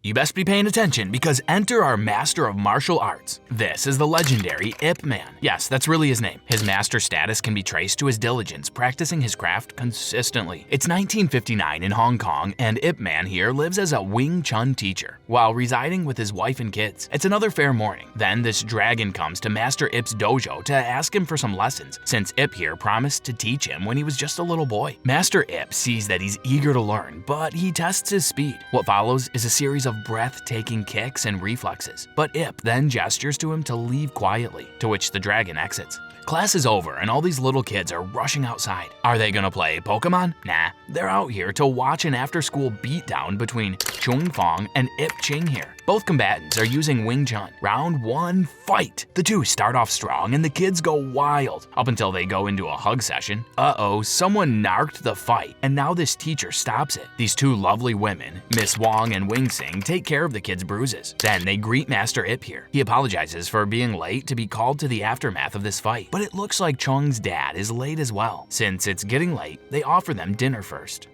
You best be paying attention because enter our master of martial arts. This is the legendary Ip Man. Yes, that's really his name. His master status can be traced to his diligence, practicing his craft consistently. It's 1959 in Hong Kong, and Ip Man here lives as a Wing Chun teacher while residing with his wife and kids. It's another fair morning. Then this dragon comes to Master Ip's dojo to ask him for some lessons, since Ip here promised to teach him when he was just a little boy. Master Ip sees that he's eager to learn, but he tests his speed. What follows is a series of breathtaking kicks and reflexes, but Ip then gestures to him to leave quietly, to which the dragon exits. Class is over and all these little kids are rushing outside. Are they gonna play Pokemon? Nah, they're out here to watch an after-school beatdown between Chung Fong and Ip Ching here. Both combatants are using Wing Chun. Round 1, fight! The two start off strong and the kids go wild, up until they go into a hug session. Uh-oh, someone narked the fight, and now this teacher stops it. These two lovely women, Miss Wong and Wing Sing, take care of the kids' bruises. Then they greet Master Ip here. He apologizes for being late to be called to the aftermath of this fight, but it looks like Chung's dad is late as well. Since it's getting late, they offer them dinner first.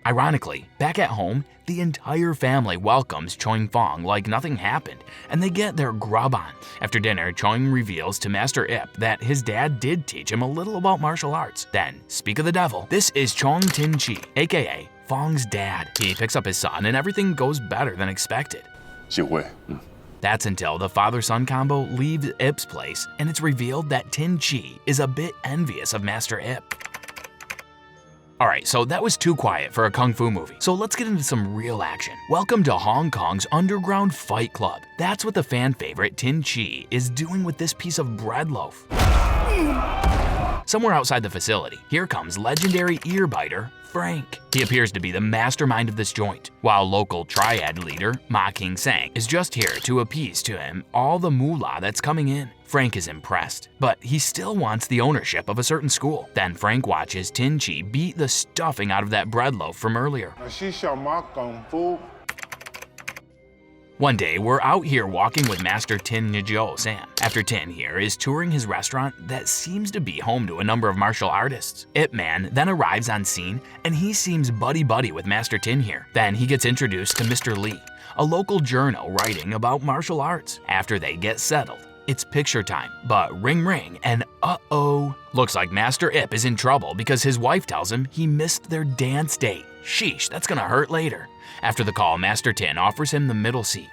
Ironically, back at home, the entire family welcomes Chung Fong like nothing happened, and they get their grub on. After dinner, Chung reveals to Master Ip that his dad did teach him a little about martial arts. Then, speak of the devil, this is Chong Tin Chi, aka Fong's dad. He picks up his son and everything goes better than expected. That's until the father-son combo leaves Ip's place, and it's revealed that Tin Chi is a bit envious of Master Ip. Alright, so that was too quiet for a kung fu movie, so let's get into some real action. Welcome to Hong Kong's underground fight club. That's what the fan favorite Tin Chi is doing with this piece of bread loaf. Somewhere outside the facility, here comes legendary earbiter Frank. He appears to be the mastermind of this joint, while local triad leader Ma King Sang is just here to appease to him all the moolah that's coming in. Frank is impressed, but he still wants the ownership of a certain school. Then Frank watches Tin Chi beat the stuffing out of that bread loaf from earlier. One day, we're out here walking with Master Tin Njo San, after Tin here is touring his restaurant that seems to be home to a number of martial artists. Ip Man then arrives on scene, and he seems buddy-buddy with Master Tin here. Then he gets introduced to Mr. Lee, a local journal writing about martial arts. After they get settled, it's picture time, but ring ring and uh-oh. Looks like Master Ip is in trouble because his wife tells him he missed their dance date. Sheesh, that's gonna hurt later. After the call, Master Tin offers him the middle seat.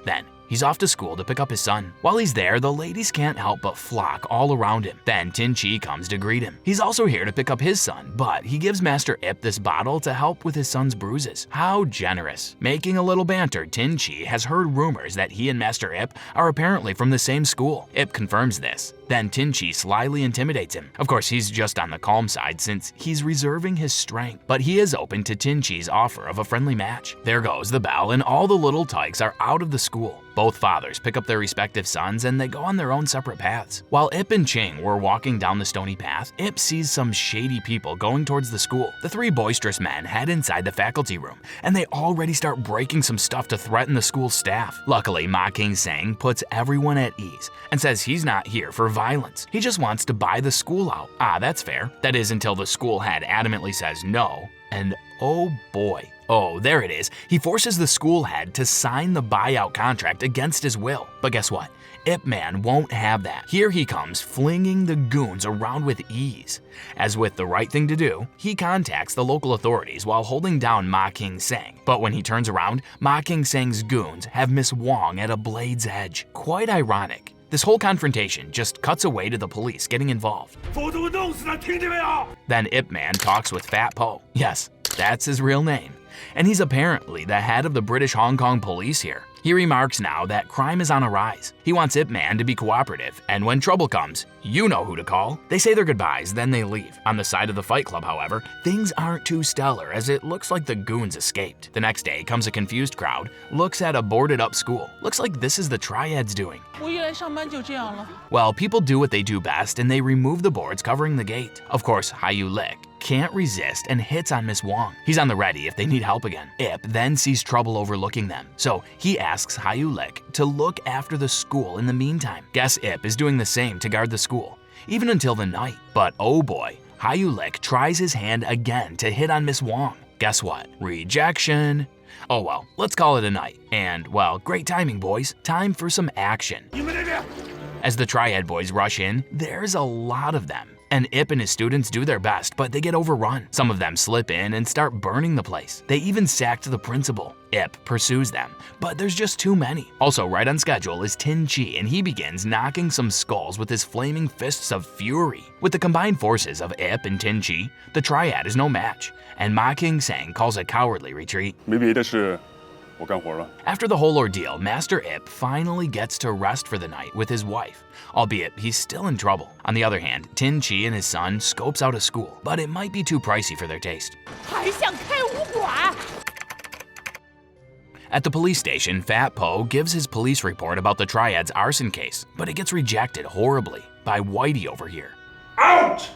Then, he's off to school to pick up his son. While he's there, the ladies can't help but flock all around him. Then Tin Chi comes to greet him. He's also here to pick up his son, but he gives Master Ip this bottle to help with his son's bruises. How generous. Making a little banter, Tin Chi has heard rumors that he and Master Ip are apparently from the same school. Ip confirms this. Then Tin Chi slyly intimidates him. Of course, he's just on the calm side since he's reserving his strength, but he is open to Tin Chi's offer of a friendly match. There goes the bell, and all the little tykes are out of the school. Both fathers pick up their respective sons and they go on their own separate paths. While Ip and Ching were walking down the stony path, Ip sees some shady people going towards the school. The three boisterous men head inside the faculty room, and they already start breaking some stuff to threaten the school staff. Luckily, Ma King Sang puts everyone at ease and says he's not here for violence. He just wants to buy the school out. Ah, that's fair. That is until the school head adamantly says no, and oh boy. Oh, there it is. He forces the school head to sign the buyout contract against his will. But guess what? Ip Man won't have that. Here he comes, flinging the goons around with ease. As with the right thing to do, he contacts the local authorities while holding down Ma King Sang. But when he turns around, Ma King Sang's goons have Miss Wong at a blade's edge. Quite ironic. This whole confrontation just cuts away to the police getting involved. Then Ip Man talks with Fat Po. Yes, that's his real name. And he's apparently the head of the British Hong Kong police here. He remarks now that crime is on a rise. He wants Ip Man to be cooperative, and when trouble comes, you know who to call. They say their goodbyes, then they leave. On the side of the fight club, however, things aren't too stellar as it looks like the goons escaped. The next day comes a confused crowd, looks at a boarded up school. Looks like this is the triads doing. Well, people do what they do best and they remove the boards covering the gate. Of course, Hayu Lick can't resist and hits on Miss Wong. He's on the ready if they need help again. Ip then sees trouble overlooking them, so he asks Hayu Lick to look after the school in the meantime. Guess Ip is doing the same to guard the school, even until the night. But oh boy, Hyulik tries his hand again to hit on Miss Wong. Guess what? Rejection. Oh well, let's call it a night. And well, great timing, boys. Time for some action. As the Triad boys rush in, there's a lot of them. And Ip and his students do their best, but they get overrun. Some of them slip in and start burning the place. They even sacked the principal. Ip pursues them, but there's just too many. Also right on schedule is Tin Chi, and he begins knocking some skulls with his flaming fists of fury. With the combined forces of Ip and Tin Chi, the Triad is no match, and Ma King Sang calls a cowardly retreat. After the whole ordeal, Master Ip finally gets to rest for the night with his wife, albeit he's still in trouble. On the other hand, Tin Chi and his son scopes out a school, but it might be too pricey for their taste. At the police station, Fat Po gives his police report about the Triad's arson case, but it gets rejected horribly by Whitey over here. Out!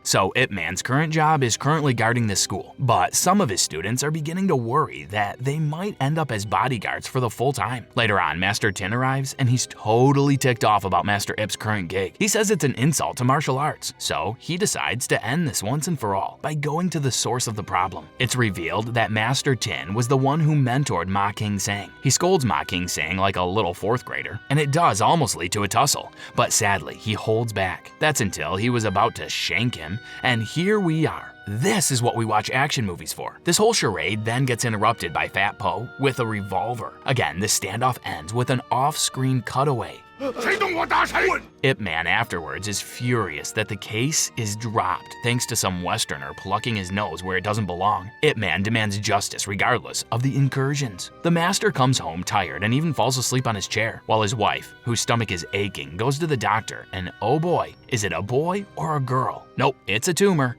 So Ip Man's current job is currently guarding this school, but some of his students are beginning to worry that they might end up as bodyguards for the full time. Later on, Master Tin arrives and he's totally ticked off about Master Ip's current gig. He says it's an insult to martial arts, so he decides to end this once and for all by going to the source of the problem. It's revealed that Master Tin was the one who mentored Ma King Sang. He scolds Ma King Sang like a little fourth grader, and it does almost lead to a tussle, but sadly he holds back. That's until he was about to shank him. And here we are. This is what we watch action movies for. This whole charade then gets interrupted by Fat Po with a revolver. Again, this standoff ends with an off-screen cutaway. Ip Man afterwards is furious that the case is dropped thanks to some Westerner plucking his nose where it doesn't belong. Ip Man demands justice regardless of the incursions. The master comes home tired and even falls asleep on his chair, while his wife, whose stomach is aching, goes to the doctor, and oh boy, is it a boy or a girl? Nope, it's a tumor.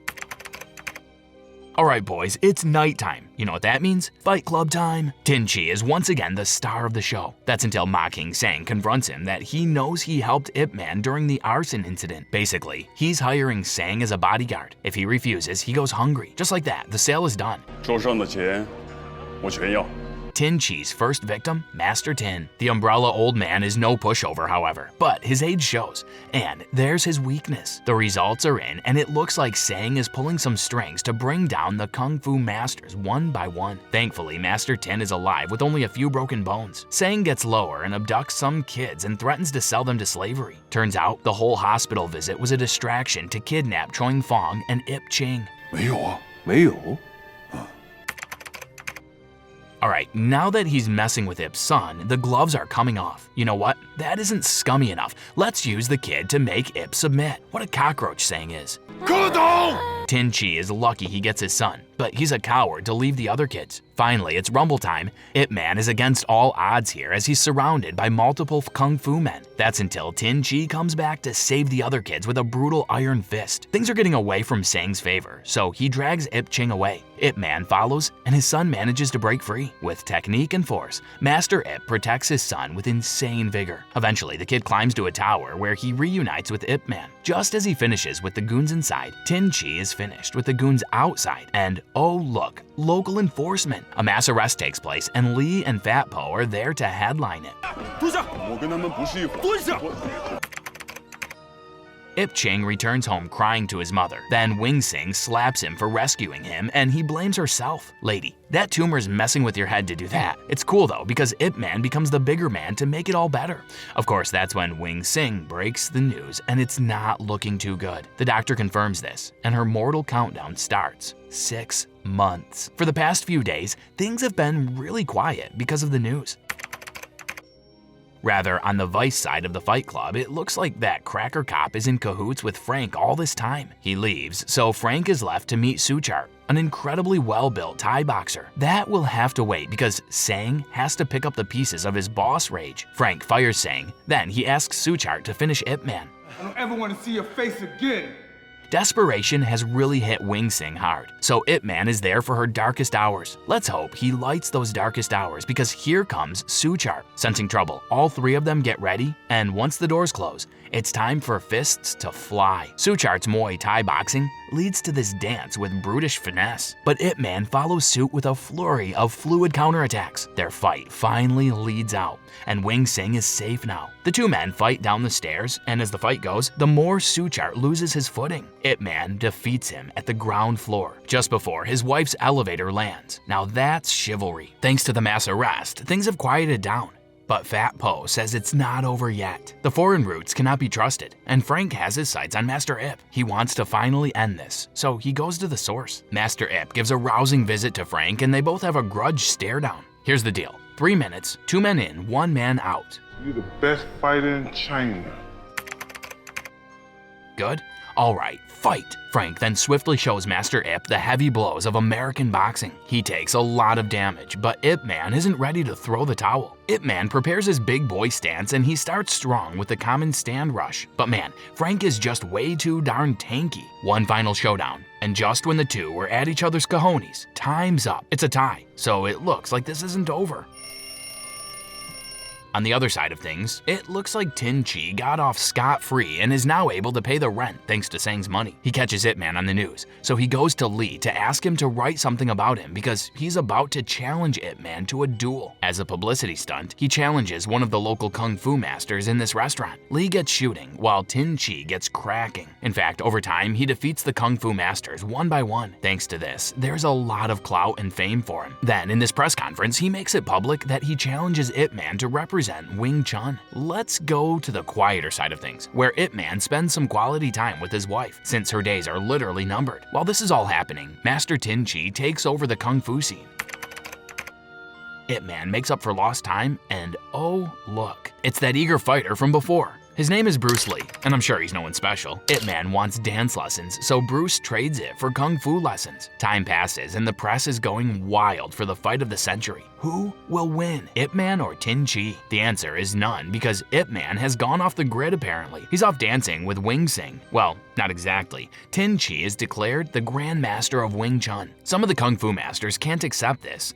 Alright boys, it's nighttime. You know what that means? Fight Club time. Tin Chi is once again the star of the show. That's until Ma King Sang confronts him that he knows he helped Ip Man during the arson incident. Basically, he's hiring Sang as a bodyguard. If he refuses, he goes hungry. Just like that, the sale is done. Tin Chi's first victim, Master Tin. The umbrella old man is no pushover, however, but his age shows, and there's his weakness. The results are in, and it looks like Sang is pulling some strings to bring down the Kung Fu masters one by one. Thankfully, Master Tin is alive with only a few broken bones. Sang gets lower and abducts some kids and threatens to sell them to slavery. Turns out, the whole hospital visit was a distraction to kidnap Choing Fong and Ip Ching. 没有。 Alright, now that he's messing with Ip's son, the gloves are coming off. You know what? That isn't scummy enough. Let's use the kid to make Ip submit. What a cockroach saying is. Tin Chi is lucky he gets his son, but he's a coward to leave the other kids. Finally, it's rumble time. Ip Man is against all odds here as he's surrounded by multiple Kung Fu men. That's until Tin Chi comes back to save the other kids with a brutal iron fist. Things are getting away from Sang's favor, so he drags Ip Ching away. Ip Man follows, and his son manages to break free. With technique and force, Master Ip protects his son with insane vigor. Eventually, the kid climbs to a tower where he reunites with Ip Man. Just as he finishes with the goons inside, Tin Chi is finished with the goons outside, and oh look, local enforcement. A mass arrest takes place, and Lee and Fat Po are there to headline it. Ip Ching returns home crying to his mother. Then Wing Sing slaps him for rescuing him, and he blames herself. Lady, that tumor's messing with your head to do that. It's cool though, because Ip Man becomes the bigger man to make it all better. Of course, that's when Wing Sing breaks the news, and it's not looking too good. The doctor confirms this, and her mortal countdown starts. 6 months. For the past few days, things have been really quiet because of the news. Rather, on the Vice side of the Fight Club, it looks like that cracker cop is in cahoots with Frank all this time. He leaves, so Frank is left to meet Suchart, an incredibly well-built Thai boxer. That will have to wait because Sang has to pick up the pieces of his boss rage. Frank fires Sang, then he asks Suchart to finish Ip Man. I don't ever want to see your face again. Desperation has really hit Wing Sing hard, so Ip Man is there for her darkest hours. Let's hope he lights those darkest hours because here comes Suchart. Sensing trouble, all three of them get ready, and once the doors close, It's time for fists to fly. Suchart's Muay Thai boxing leads to this dance with brutish finesse, but Ip Man follows suit with a flurry of fluid counterattacks. Their fight finally leads out, and Wing Sing is safe now. The two men fight down the stairs, and as the fight goes, the more Suchart loses his footing. Ip Man defeats him at the ground floor, just before his wife's elevator lands. Now that's chivalry. Thanks to the mass arrest, things have quieted down. But Fat Po says it's not over yet. The foreign roots cannot be trusted, and Frank has his sights on Master Ip. He wants to finally end this, so he goes to the source. Master Ip gives a rousing visit to Frank, and they both have a grudge stare down. Here's the deal. 3 minutes, 2 men in, 1 man out. You're the best fighter in China. Good? Alright, fight! Frank then swiftly shows Master Ip the heavy blows of American boxing. He takes a lot of damage, but Ip Man isn't ready to throw the towel. Ip Man prepares his big boy stance and he starts strong with the common stand rush. But man, Frank is just way too darn tanky. One final showdown, and just when the two were at each other's cojones, time's up. It's a tie, so it looks like this isn't over. On the other side of things, it looks like Tin Chi got off scot-free and is now able to pay the rent thanks to Sang's money. He catches Ip Man on the news, so he goes to Lee to ask him to write something about him because he's about to challenge Ip Man to a duel. As a publicity stunt, he challenges one of the local kung fu masters in this restaurant. Lee gets shooting while Tin Chi gets cracking. In fact, over time, he defeats the kung fu masters one by one. Thanks to this, there's a lot of clout and fame for him. Then, in this press conference, he makes it public that he challenges Ip Man to represent Wing Chun. Let's go to the quieter side of things, where Ip Man spends some quality time with his wife, since her days are literally numbered. While this is all happening, Master Tin Chi takes over the kung fu scene. Ip Man makes up for lost time, and oh look, it's that eager fighter from before. His name is Bruce Lee, and I'm sure he's no one special. Ip Man wants dance lessons, so Bruce trades it for kung fu lessons. Time passes, and the press is going wild for the fight of the century. Who will win, Ip Man or Tin Chi? The answer is none, because Ip Man has gone off the grid apparently. He's off dancing with Wing Sing. Well, not exactly. Tin Chi is declared the Grand Master of Wing Chun. Some of the kung fu masters can't accept this.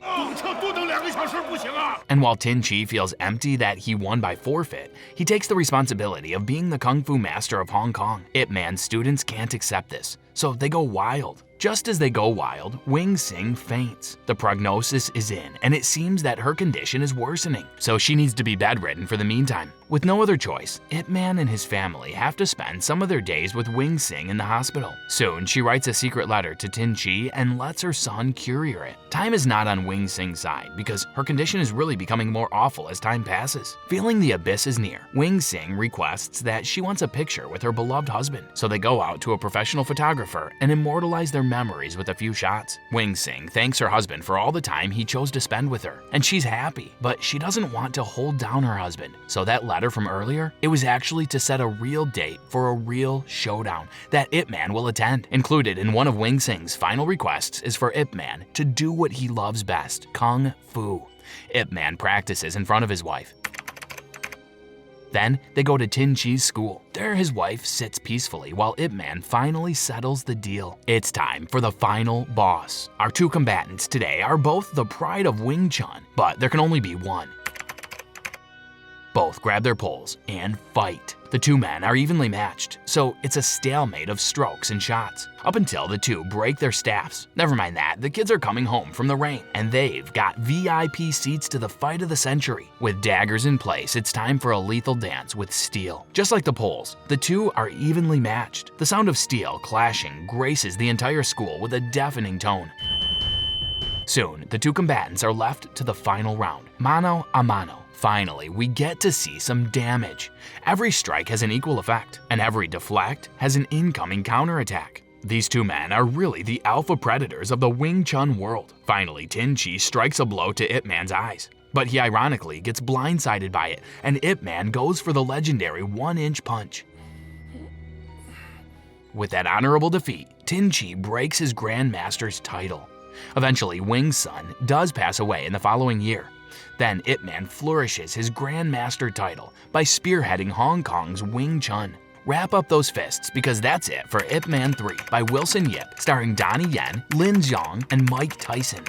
And while Tin Chi feels empty that he won by forfeit, he takes the responsibility of being the Kung Fu Master of Hong Kong. Ip Man's students can't accept this, so they go wild. Just as they go wild, Wing Sing faints. The prognosis is in, and it seems that her condition is worsening, so she needs to be bedridden for the meantime. With no other choice, Ip Man and his family have to spend some of their days with Wing Sing in the hospital. Soon, she writes a secret letter to Tin Chi and lets her son courier it. Time is not on Wing Sing's side because her condition is really becoming more awful as time passes. Feeling the abyss is near, Wing Sing requests that she wants a picture with her beloved husband, so they go out to a professional photographer and immortalize their memories with a few shots. Wing Sing thanks her husband for all the time he chose to spend with her, and she's happy, but she doesn't want to hold down her husband. So that letter from earlier, it was actually to set a real date for a real showdown that Ip Man will attend. Included in one of Wing Sing's final requests is for Ip Man to do what he loves best, kung fu. Ip Man practices in front of his wife. Then they go to Tin Chi's school. There his wife sits peacefully while Ip Man finally settles the deal. It's time for the final boss. Our two combatants today are both the pride of Wing Chun, but there can only be one. Both grab their poles and fight. The two men are evenly matched, so it's a stalemate of strokes and shots, up until the two break their staffs. Never mind that, the kids are coming home from the rain, and they've got VIP seats to the fight of the century. With daggers in place, it's time for a lethal dance with steel. Just like the poles, the two are evenly matched. The sound of steel clashing graces the entire school with a deafening tone. Soon, the two combatants are left to the final round, mano a mano. Finally, we get to see some damage. Every strike has an equal effect, and every deflect has an incoming counterattack. These two men are really the alpha predators of the Wing Chun world. Finally, Tin Chi strikes a blow to Ip Man's eyes, but he ironically gets blindsided by it, and Ip Man goes for the legendary 1-inch punch. With that honorable defeat, Tin Chi breaks his Grandmaster's title. Eventually, Wing's son does pass away in the following year. Then Ip Man flourishes his Grandmaster title by spearheading Hong Kong's Wing Chun. Wrap up those fists because that's it for Ip Man 3 by Wilson Yip, starring Donnie Yen, Lin Zhang, and Mike Tyson.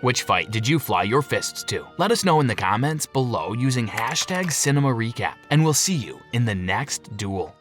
Which fight did you fly your fists to? Let us know in the comments below using #CinemaRecap, and we'll see you in the next duel.